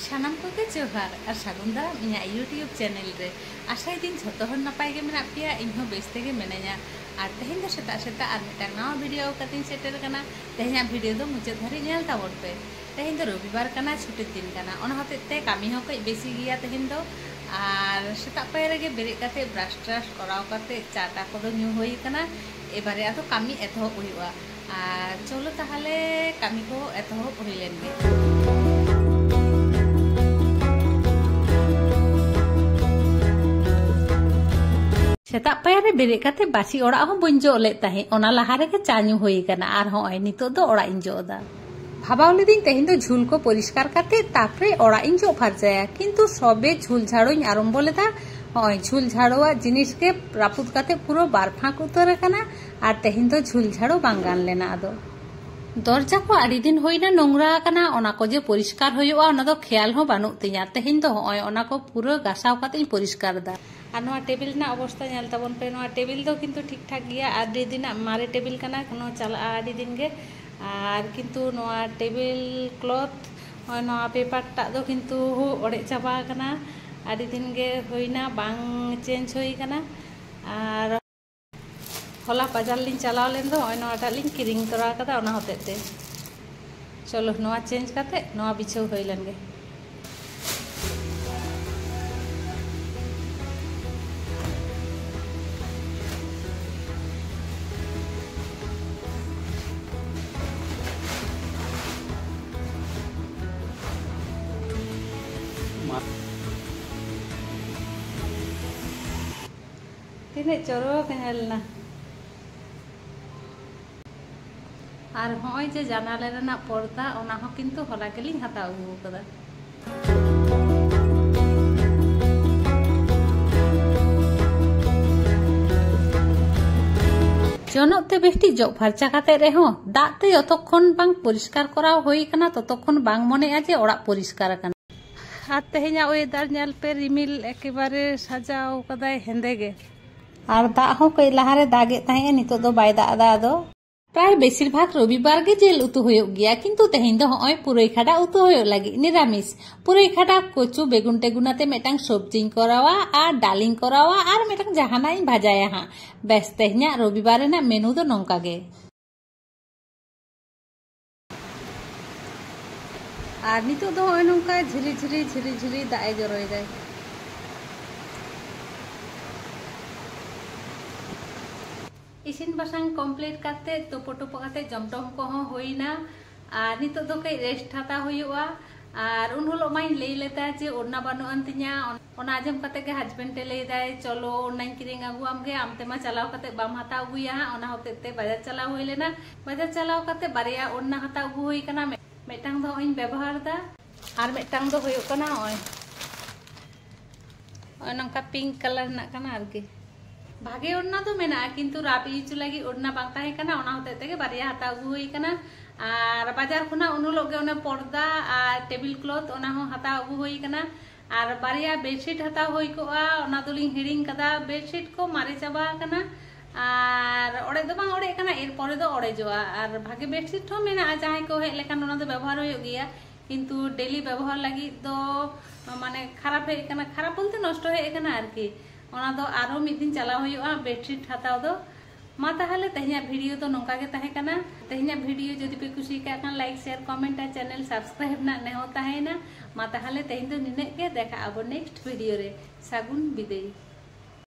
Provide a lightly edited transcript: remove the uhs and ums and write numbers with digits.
सानाम को जोहार और सागुन दाम इन यूट्यूब चैनल रे आशा दिन झोतो हर नपाय गे मेना पेया इनहो बेस्ते गे मिनाया और तेहेन दो सेता सेता और मिटांग नवा वीडियो कतिन सेटर कना तेहेन वीडियो दो मुचाद धारि नेल ताबोन पे तेहेन दो रविवार कना छुट्टी दिन कना ओना होतेते कामी हो कई बेसी गिया तेहेन दो और सेता पाय रे गे बेरे काते ब्राश ट्राश कराव काते चाटा को दो न्यू होई कना एबारे आदो कामी एतहब हुआ और चलो ताहले कामी को एतहब हुई लेन गे। सेता पायरे बेरे काते बासी ओड़ा हो बन जो ले ताहे ओना लहा रे के चान्यू होई कना आर होय नितो दो ओड़ा इन जो दा भाबावले दिन तेहिन दो झुल को परिष्कार काते तापरे ओड़ा इन जो फारजाया किंतु सबे झुल झाड़ोኝ आरम्भ लेदा होय झुल झाड़ोआ जिनिस के रापुद काते पुरो बार फाक उतर कना आर तेहिन दो झुल झाड़ो बांगान लेना आदो दरजा को आड़ी दिन होइना नोंगरा कना ओना को जे परिष्कार होयोआ ओना दो ख्याल हो बानु तिया तेहिन दो होय ओना को पुरो गासाव काते परिष्कार दा और नवा टेबिल ना अवस्था नेल ताबन पे नवा टेबिल दो किंतु ठीक ठाक गया आड़ी दिन मारे टेबिल कना नो चला आड़ी दिन गे और किंतु नवा टेबिल क्लॉथ और नवा पेपर टा दो किंतु ओड़े चाबा कना आड़ी दिन गे होइना बांग चेंज होई कना और होला बाजार लिन चलाव लेन दो ओय नवा टा लिन किरिंग तोरा कदा ओना होतेते चलो नवा चेंज काते नवा बिछाव होई लेन गे। तिने चोरक हेलना और होय जे जानाले रेना पर्दा ओना हो किंतु होला गेलिं हाता अगु कदा जनते बेष्टि जग फारचा काते रेहो दाते यतक्षण बांग परिष्कार कराव होई कना ततक्षण बांग मनेआ जे ओड़ा परिष्कार कना आर तेहेना वेदार नेल पे रिमिल एकेबारे साजाव कदाय हेंदे गे और दा हो कई लहारे दागे ताहे नितो दो बाय दा दा दो प्राय बेसिर भाग रविवार गे जेल उतु होयो गया किंतु तेहेन दो होय पुरई खाडा उतु होयो लागी निरामिस पुरई खाडा कोचु बेगुन टेगुनाते मेटांग सब्जिंग करावा और डालिंग करावा और मेटांग जहानाई भाजाया हां बेस तेहेना रविवार ना मेनू दो नोंका गे और नितो दो होय नोंका झिरी झिरी झिरी झिरी दाए जरोय दाय इसिन बासांग कमप्लीट काते तोपो टोपो काते जमटम को होइना और नितो दो कई रेस्ट हाता हुआ और उन हलो माई लई लेता जे ओरना बानु अंतिया ओना आजम काते के हस्बैंड ते लई दाय चलो ओरना किरिंग आगु आमगे आमते मा चलाव काते बाम हाता अगुया ओना होतेते बाजार चलाव होई लेना बाजार चलाव काते बारिया ओरना हाता अगु होई कना मेटांग दो इन व्यवहार दा और मेटांग दो होयो कना ओय नंका पिंक कलर ना कना आरके भागे ओढ़ना तो मेना किंतु राबी चु लगी ओढ़ना बांग ताहे कना ओना होते ते बारिया हाता अगु होई कना और बाजार खुना उनुलो गे ओने पर्दा और टेबिल क्लॉथ ओना हो हाता अगु होई कना और बारिया बेडशीट हाता होई कोआ ओना दोलिंग हिडिंग कदा बेडशीट को मारे चाबा कना और ओड़े दो बांग ओड़े कना एर परे दो ओड़े जोआ और भागे बेडशीट हो मेना जाय को हे लेकान ओना दो व्यवहार होयो गिया किंतु डेली व्यवहार लगी दो माने खराब हे कना खराब बोलते नष्ट हे कना आरकी ओना दो आरो मिद दिन चला हुआ बेडशीट हाताव दो मा ताहले तेहेना वीडियो तो नोंका गे ताहे कना तेहेना वीडियो जदि पे कुसी का खान लाइक शेयर कमेंट और चैनल सब्सक्राइब ना ने होता है ना मा ताहले तेहेन दो निने के देखा अब नेक्स्ट वीडियो रे सागुन बिदाई।